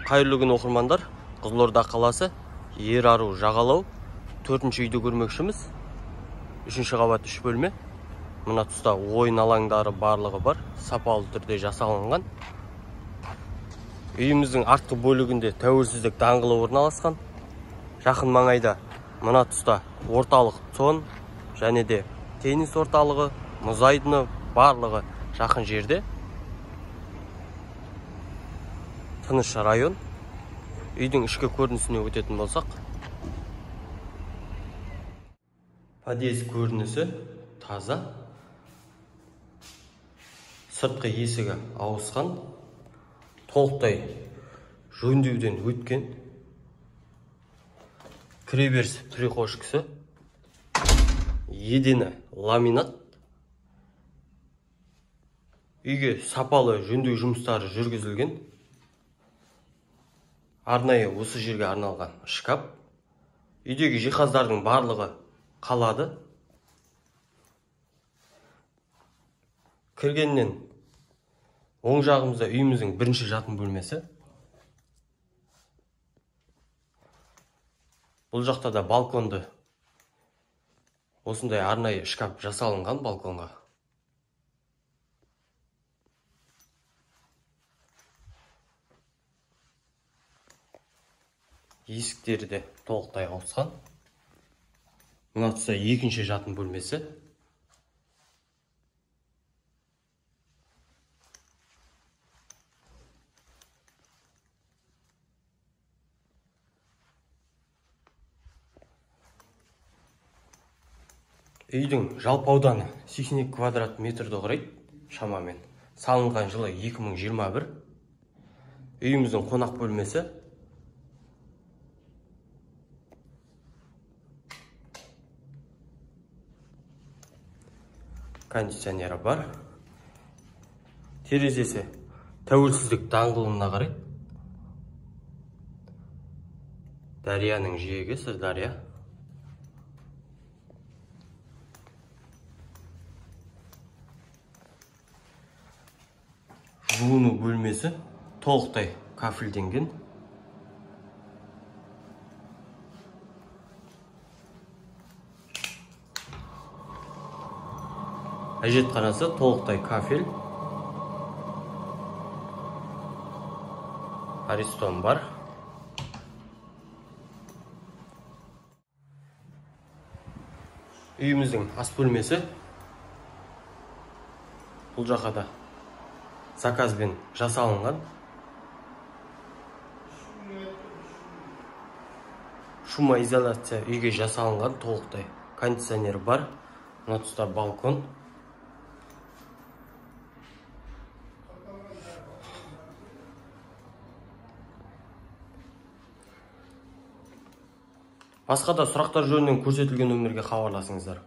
Қайырлы күн оқырмандар. Қызылорда қаласы Ерару жағалау 4-ші үйді көрмекшіміз. 3-ші қабат 3 бөлме. Мына тұста ойын алаңдары барлығы бар, сапалы түрде жасалынған. Үйіміздің артқы бөлігінде Тәуелсіздік даңғылы орналасқан. Жақын маңайда мына тұста орталық сон және де теннис орталығы, мұз айдыны барлығы жақын жерде. Тыныш район. Үйдің ішкі көрінісіне өтетін болсақ, подъезд көрінісі таза, сыртқы есігі ауысқан, толықтай жөндеуден өткен. Кіреберіс прихожкасы, едені ламинат. Үйге сапалы жөндеу жұмыстары жүргізілген. Арнайы осы жерге арналған шкаф. Үйдегі жиһаздардың барлығы қалады. Кіргеннен оң жағымызда үйіміздің бірінші жатын бөлмесі. Бұл жақта да балконды осындай арнайы шкаф жасалынған балконға. Есіктері де толықтай ауысқан. Мына тұста екінші жатын бөлмесі. Үйдің жалпы ауданы 82 квадрат метрді құрайды шамамен. Салынған жылы 2021. Үйіміздің қонақ бөлмесі. Кондиционері бар. Терезесі Тәуелсіздік даңғылына қарайды. Дарияның жиегі, Сырдария. Жуыну бөлмесі толықтай кафельденген. Әжетханасы толықтай кафель. Аристон бар. Үйіміздің ас бөлмесі. Бұл жаққа да заказбен жасалынған. Шумоизоляция үйге жасалынған толықтай. Кондиционер бар. Мына тұста балкон. Басқа да сұрақтар жөнінен көрсетілген нөмірге хабарласыңыздар.